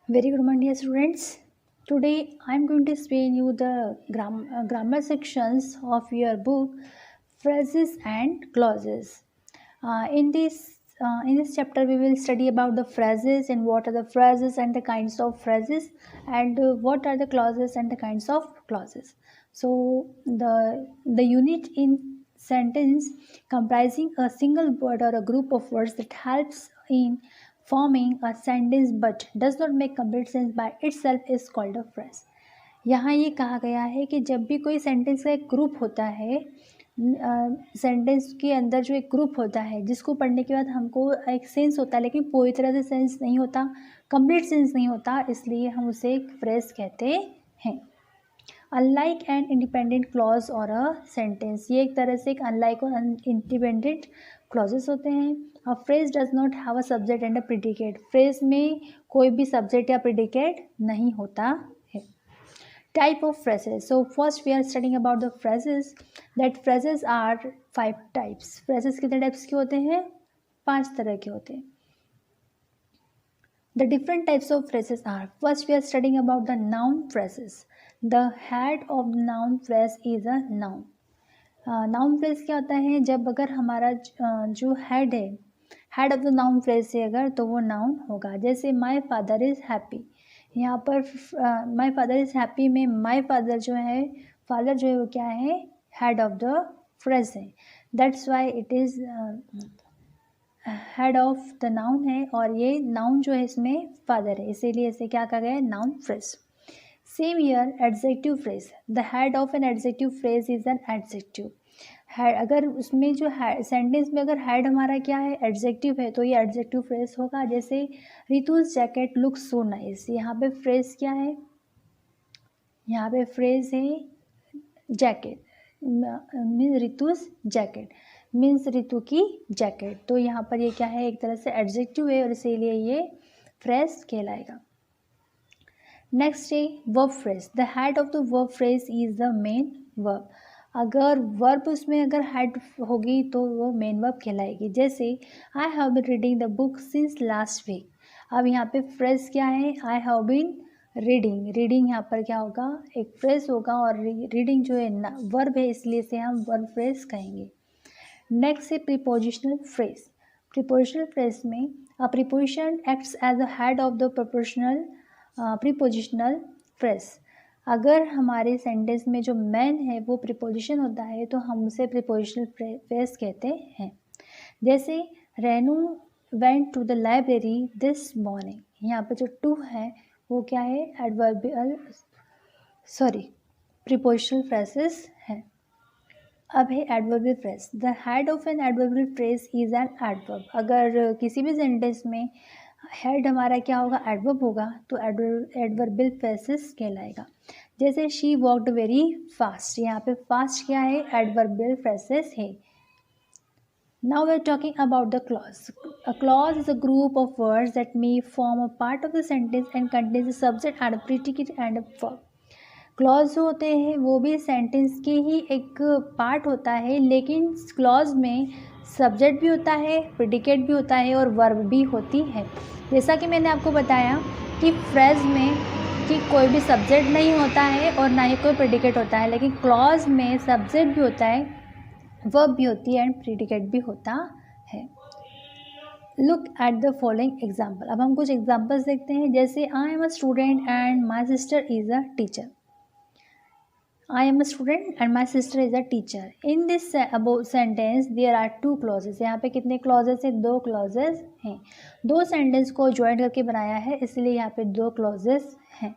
Very good morning, dear students. Today I am going to explain you the grammar sections of your book phrases and clauses. In this chapter we will study about the phrases and what are the phrases and the kinds of phrases and what are the clauses and the kinds of clauses. So the unit in sentence comprising a single word or a group of words that helps in forming a sentence but does not make complete sense by itself is called a phrase. यहाँ ये कहा गया है कि जब भी कोई sentence का एक ग्रुप होता है, सेंटेंस के अंदर जो एक ग्रुप होता है जिसको पढ़ने के बाद हमको एक सेंस होता है लेकिन पूरी तरह से सेंस नहीं होता, कंप्लीट सेंस नहीं होता, इसलिए हम उसे एक फ्रेज कहते हैं. अनलाइक एन इंडिपेंडेंट क्लॉज और अ सेंटेंस, ये एक तरह से एक अनलाइक और इंडिपेंडेंट क्लॉजेस होते हैं. A phrase does not have a subject and a predicate, phrase में कोई भी सब्जेक्ट या प्रेडिकेट नहीं होता है. Type of phrases. So first we are studying about the phrases. That phrases are 5 types. Phrases कितने types के होते हैं? 5 तरह के होते हैं. The different types of phrases are, first we are studying about the noun phrases. The head of noun phrase is a noun. Noun phrase क्या होता है? जब अगर हमारा जो हेड है, head of the noun phrase से अगर, तो वो नाउन होगा. जैसे माई फादर इज़ हैप्पी, यहाँ पर माई फादर इज़ हैप्पी में माई फादर जो है, फादर जो है वो क्या है? हेड ऑफ द फ्रेज है. That's why it is head of the noun है और ये नाउन जो है इसमें फादर है, इसीलिए इसे क्या कहा गया है? Noun phrase. Same year adjective phrase. The head of an adjective phrase is an adjective. Head, अगर उसमें जो सेंटेंस में अगर हेड हमारा क्या है? एडजेक्टिव है, तो ये एडजेक्टिव फ्रेज होगा. जैसे Ritu's jacket looks so nice, यहाँ पे फ्रेज क्या है? यहाँ पे फ्रेज है jacket, means Ritu's jacket means Ritu की जैकेट. तो यहाँ पर ये क्या है? एक तरह से एडजेक्टिव है और इसीलिए ये फ्रेज कहलाएगा. नेक्स्ट है verb phrase. The head of the verb phrase is the main verb. अगर वर्ब उसमें अगर हेड होगी तो वो मेन वर्ब कहलाएगी. जैसे I have been reading the book since last week. अब यहाँ पे फ्रेज क्या है? I have been reading. Reading यहाँ पर क्या होगा? एक फ्रेज होगा और रीडिंग जो है वर्ब है, इसलिए से हम वर्ब फ्रेज कहेंगे. नेक्स्ट है प्रीपोजिशनल फ्रेज. प्रीपोजिशनल फ्रेज में a preposition acts as a head of the prepositional phrase. अगर हमारे सेंटेंस में जो मैन है वो प्रीपोजिशन होता है तो हम उसे प्रीपोजिशनल फ्रेज कहते हैं. जैसे Renu went to the library this morning. यहाँ पे जो टू है वो क्या है? एडवर्बियल प्रीपोजिशनल फ्रेजेस हैं. अब है adverbial phrase. The head of an adverbial phrase is an adverb. अगर किसी भी सेंटेंस में हेड हमारा क्या होगा? एडवर्ब होगा, तो एडवर्बियल फ्रेजेस कहलाएगा. जैसे शी वॉकड वेरी फास्ट, यहाँ पे फास्ट क्या है? एडवर्बियल फ्रेजेस है. Now we are talking about the clause. A clause is a group of words that may form a part of the sentence and contains the subject and predicate and verb. Clause जो होते हैं वो भी sentence के ही एक part होता है, लेकिन क्लॉज में सब्जेक्ट भी होता है, प्रेडिकेट भी होता है और वर्ब भी होती है. जैसा कि मैंने आपको बताया कि फ्रेज में कि कोई भी सब्जेक्ट नहीं होता है और ना ही कोई प्रेडिकेट होता है, लेकिन क्लॉज में सब्जेक्ट भी होता है, वर्ब भी होती है एंड प्रेडिकेट भी होता है. Look at the following example. अब हम कुछ एग्जाम्पल्स देखते हैं. जैसे I am a student and my sister is a teacher. I am a student and my sister is a teacher. In this above sentence there are 2 clauses. यहाँ पे कितने clauses हैं? 2 clauses हैं. 2 sentence को join करके बनाया है, इसलिए यहाँ पे 2 clauses हैं.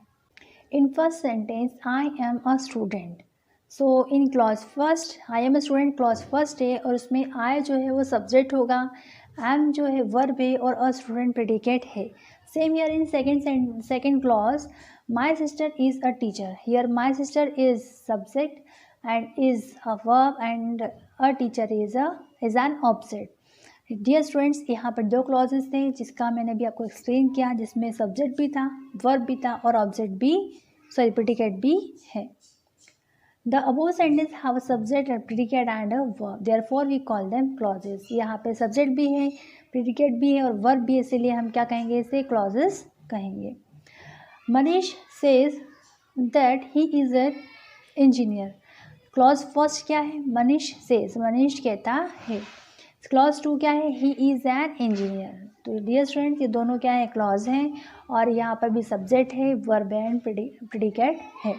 In first sentence I am a student. So in clause first I am a student clause first है और उसमें I जो है वो subject होगा, am जो है verb है और a student predicate है. Same here in second clause my sister is a teacher. Here my sister is subject and is a verb and a teacher is an object. Dear students, यहाँ पर 2 clauses थे जिसका मैंने अभी आपको explain किया, जिसमें सब्जेक्ट भी था, वर्ब भी था और ऑब्जेक्ट भी प्रेडिकेट भी है. The above sentence have a subject predicate and a verb, therefore we call them clauses. यहाँ पे सब्जेक्ट भी है, प्रेडिकेट भी है और वर्ब भी है, इसीलिए हम क्या कहेंगे? इसे क्लॉजेस कहेंगे. Manish says that he is an engineer. Clause first क्या है? मनीष सेज, मनीष कहता है। क्लॉज टू क्या है? He is an engineer. तो डियर स्टूडेंट, ये दोनों क्या है? क्लॉज हैं, और यहाँ पर भी सब्जेक्ट है, वर्ब एंड प्रेडिकेट है।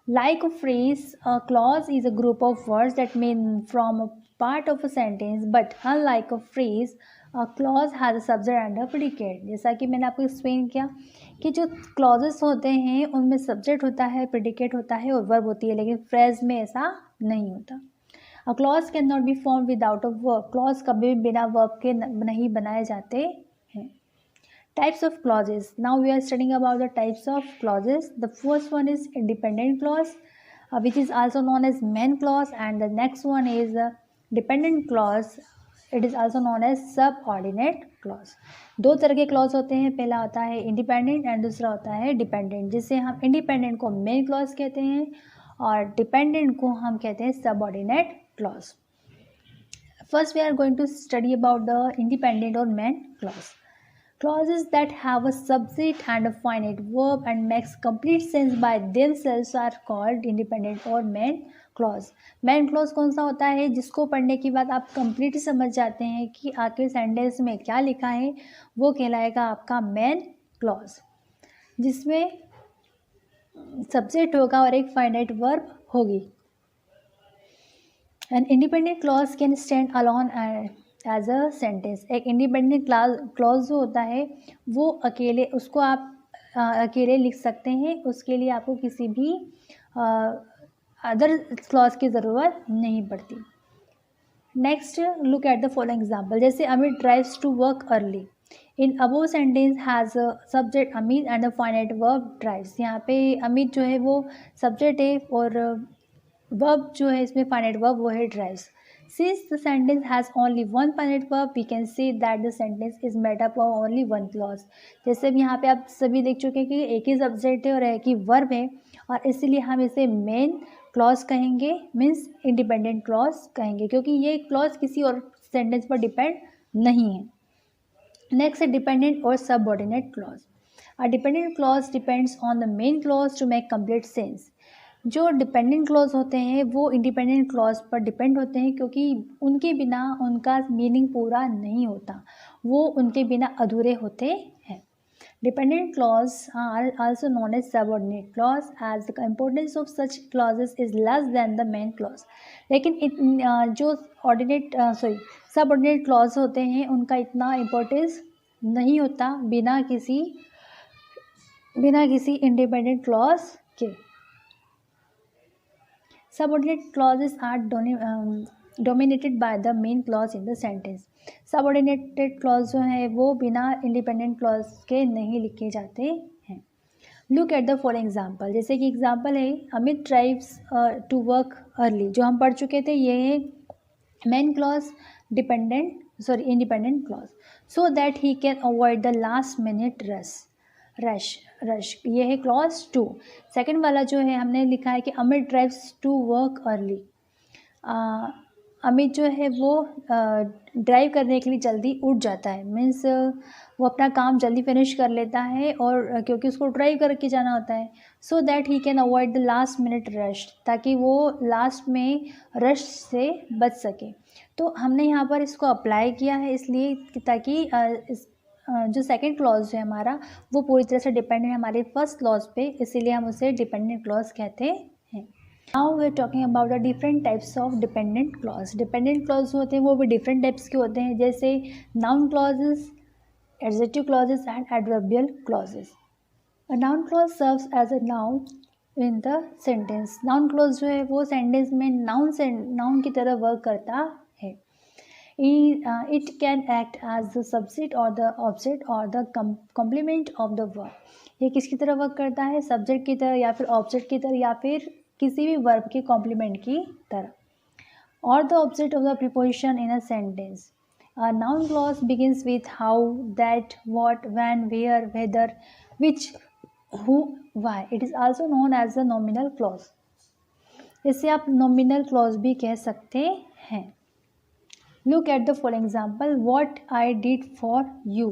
Like a phrase, a clause is a group of words that mean from a part of a sentence, but unlike a phrase, a clause has a subject and a predicate. जैसा कि मैंने आपको explain किया कि जो clauses होते हैं उनमें subject होता है, predicate होता है और verb होती है, लेकिन phrase में ऐसा नहीं होता। A clause cannot be formed without a verb. Clause कभी भी बिना verb के नहीं बनाए जाते हैं। Types of clauses. Now we are studying about the types of clauses. The first one is independent clause, which is also known as main clause, and the next one is dependent clause. It is also known as subordinate clause. दो तरह के clause होते हैं, पहला होता है independent and दूसरा होता है dependent, जिससे हम independent को main clause कहते हैं और dependent को हम कहते हैं subordinate clause. First we are going to study about the independent or main clause. Clauses that have a subject and a finite verb and makes complete sense by themselves are called independent or main clause. Main clause कौन सा होता है? जिसको पढ़ने के बाद आप complete समझ जाते हैं कि आखिर सेंटेंस में क्या लिखा है, वो कहलाएगा आपका मेन क्लॉज, जिसमें सब्जेक्ट होगा और एक फाइनाइट वर्ब होगी। An independent clause can stand alone as a sentence. एक इंडिपेंडेंट क्लॉज जो होता है वो अकेले, उसको आप अकेले लिख सकते हैं, उसके लिए आपको किसी भी अदर क्लॉज की ज़रूरत नहीं पड़ती। Next look at the following example. जैसे Amit drives to work early. In above sentence has subject Amit and a finite verb drives. यहाँ पे अमित जो है वो सब्जेक्ट है और वर्ब जो है इसमें फाइनाइट वर्ब वो है drives. Since the sentence has only one finite verb, we can say that the sentence is made up of only one clause. जैसे अब यहाँ पे आप सभी देख चुके हैं कि एक ही सब्जेक्ट है और एक ही वर्ब है, और इसीलिए हम इसे मेन क्लॉज कहेंगे, मीन्स इंडिपेंडेंट क्लॉज कहेंगे, क्योंकि ये क्लॉज किसी और सेंटेंस पर डिपेंड नहीं है। नेक्स्ट है डिपेंडेंट और subordinate clause. A dependent clause depends on the main clause to make complete sense. जो डिपेंडेंट क्लॉज होते हैं वो इंडिपेंडेंट क्लॉज पर डिपेंड होते हैं, क्योंकि उनके बिना उनका मीनिंग पूरा नहीं होता, वो उनके बिना अधूरे होते हैं। Dependent clause are also known as subordinate clause as the importance of such clauses is less than the main clause. लेकिन जो सबऑर्डिनेट क्लॉज होते हैं उनका इतना इम्पोर्टेंस नहीं होता बिना किसी इंडिपेंडेंट क्लॉज के। Subordinate clauses are dominated by the main clause in the sentence. Subordinated clause जो है वो बिना independent clause के नहीं लिखे जाते हैं। Look at the following example. जैसे कि एग्जाम्पल है Amit drives to work early, जो हम पढ़ चुके थे। ये है main clause, independent clause, so that he can avoid the last minute rush. ये है क्लॉज टू। सेकंड वाला जो है हमने लिखा है कि Amit drives to work early. Amit जो है वो ड्राइव करने के लिए जल्दी उठ जाता है, मीन्स वो अपना काम जल्दी फिनिश कर लेता है, और क्योंकि उसको ड्राइव करके जाना होता है, so that he can avoid the last minute rush, ताकि वो लास्ट में रश से बच सके। तो हमने यहाँ पर इसको अप्लाई किया है इसलिए ताकि जो सेकंड क्लॉज है हमारा वो पूरी तरह से डिपेंड है हमारे फर्स्ट क्लॉज पे, इसीलिए हम उसे डिपेंडेंट क्लॉज कहते हैं। Now we are talking about the different types of dependent clause. Dependent clause होते हैं वो भी डिफरेंट टाइप्स के होते हैं, जैसे noun clauses, adjective clauses and adverbial clauses. A noun clause serves as a noun in the sentence. Noun clause जो है वो सेंटेंस में नाउन की तरह वर्क करता है। It can act as the subject or the object or the complement of the verb. ये किसकी तरह वर्क करता है? सब्जेक्ट की तरह या फिर ऑब्जेक्ट की तरह या फिर किसी भी वर्ब के कॉम्प्लीमेंट की तरह। और the object of the preposition in a sentence. A noun clause begins with how, that, what, when, where, whether, which, who, why. It is also known as a nominal clause. इसे आप nominal clause भी कह सकते हैं। Look at the following example. What I did for you.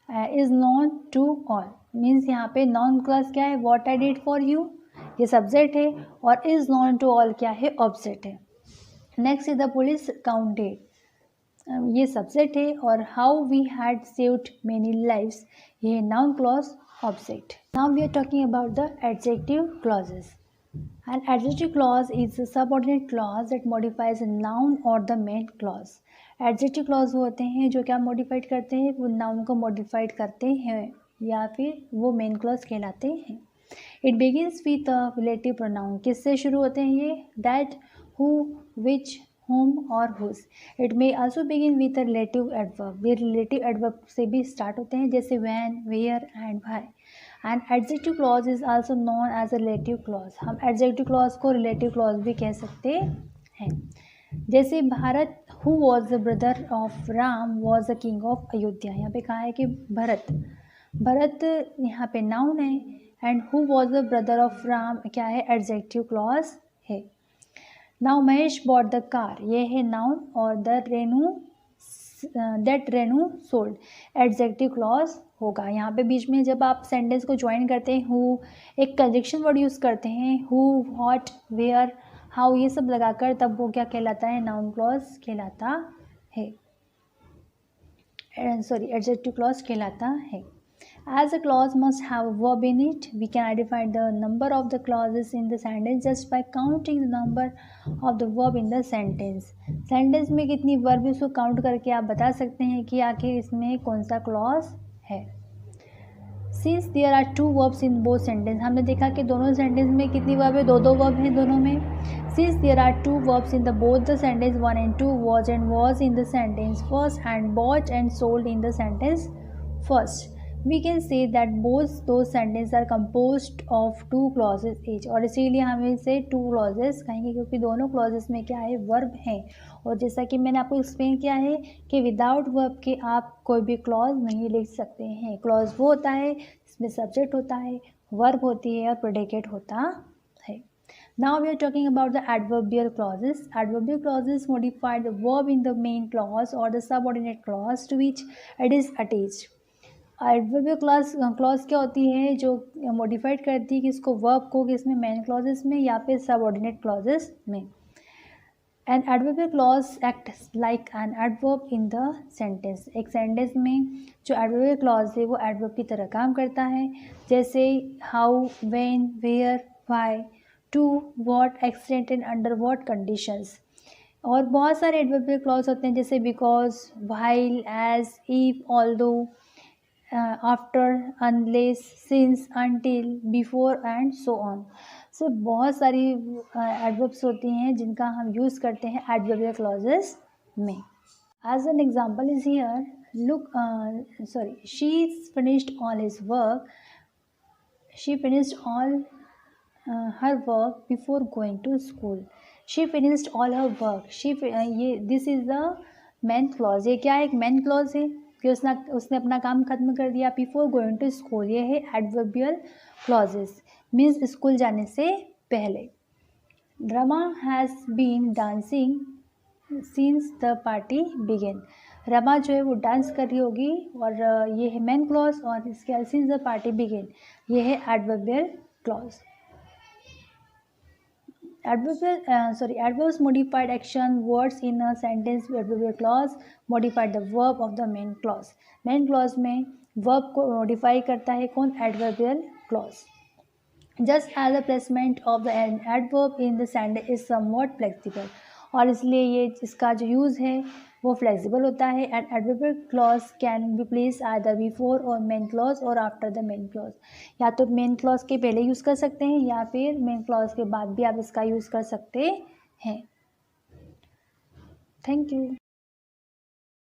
Is known to all means यहाँ पे noun clause क्या है, what I did for you ये सब्जेक्ट है, और इज़ नॉन टू ऑल क्या है, ऑब्जेक्ट है. Next is the police counted ये सब्जेक्ट है, और how we had saved many lives ये है noun clause object. Now we are talking about the adjective clauses. An adjective clause is a subordinate clause that modifies a noun or the main clause. Adjective clause वो होते हैं जो क्या modified करते हैं, वो noun को modified करते हैं या फिर वो main clause कहलाते हैं. It begins with a relative pronoun. किससे शुरू होते हैं ये, that, who, which, whom और whose. It may also begin with a relative adverb. ये relative adverb से भी start होते हैं जैसे when, where and why. And adjective clause is also known as a relative clause. हम एडजेक्टिव क्लॉज को relative clause भी कह सकते हैं. जैसे Bharat who was the brother of Ram was the king of Ayodhya. यहाँ पे कहा है कि भरत यहाँ पे नाउन है, and who was the brother of Ram क्या है, एडजेक्टिव क्लॉज है. Now Mahesh bought the car ये है नाउन, और the that Renu sold adjective clause होगा. यहाँ पे बीच में जब आप सेंटेंस को ज्वाइन करते हैं हु, एक कंजक्शन वर्ड यूज़ करते हैं, हु, व्हाट, वेयर, हाउ ये सब लगाकर, तब वो क्या कहलाता है, नाउन क्लॉज कहलाता है, सॉरी एडजेक्टिव क्लॉज कहलाता है. As a clause must have a verb in it, we can identify the number of the clauses in the sentence just by counting the number of the verb in the sentence. Sentence में कितनी verb है उसको count करके आप बता सकते हैं कि आखिर इसमें कौन सा clause है. Since there are two verbs in both sentence, हमने देखा कि दोनों sentence में कितनी verb है, दो verb हैं दोनों में. Since there are two verbs in the both the sentence, one and two, was and was in the sentence first and bought and sold in the sentence first, we can say that both those sentences are composed of two clauses each. और इसीलिए हम इसे two clauses कहेंगे क्योंकि दोनों clauses में क्या है, verb हैं. और जैसा कि मैंने आपको एक्सप्लेन किया है कि विदाउट वर्ब के आप कोई भी क्लॉज नहीं लिख सकते हैं. क्लॉज वो होता है जिसमें सब्जेक्ट होता है, वर्ब होती है और प्रेडिकेट होता है. Now we are talking about the adverbial clauses. Adverbial clauses modify the verb in the main clause or the subordinate clause to which it is attached. Adverbial clause क्या होती है, जो मॉडिफाइड करती है किसको, वर्ब को, किसमें, मेन क्लॉजेस में या फिर सबऑर्डिनेट क्लॉजेस में. An adverbial clause act like an adverb in the sentence. एक सेंटेंस में जो एडवर्बियल क्लॉज है वो एडवर्ब की तरह काम करता है. जैसे how, when, where, why, to, what, extent and under what conditions. और बहुत सारे एडवर्बियल क्लॉज होते हैं जैसे because, while, as, if, although, after, unless, since, until, before and so on. So बहुत सारी एडवर्ब्स होती हैं जिनका हम यूज़ करते हैं एडवर्बियल क्लॉजेस में. As an example is here, look, she finished all his work, she finished all her work before going to school. She finished all her work, ये this is the main clause. ये क्या है, एक main clause है कि उसने अपना काम खत्म कर दिया. बिफोर गोइंग टू स्कूल ये है एडवर्बियल क्लॉजेस, मीन्स स्कूल जाने से पहले. Rama has been dancing since the party began. Rama जो है वो डांस कर रही होगी, और ये है मेन क्लॉज, और इसके सिंस द पार्टी बिगेन ये है adverbial clause. Adverbs modified action words in a sentence. Adverbial clause modified the verb of the main clause. Main clause में verb को modify करता है कौन, adverbial clause. Just as the placement of the adverb in the sentence is somewhat flexible, और इसलिए ये इसका जो यूज़ है वो फ्लेक्सिबल होता है. And adverbial clause can be place either before और मेन क्लॉज और आफ्टर द मेन क्लॉज. या तो मेन क्लॉज के पहले यूज़ कर सकते हैं या फिर मेन क्लॉज के बाद भी आप इसका यूज़ कर सकते हैं. Thank you.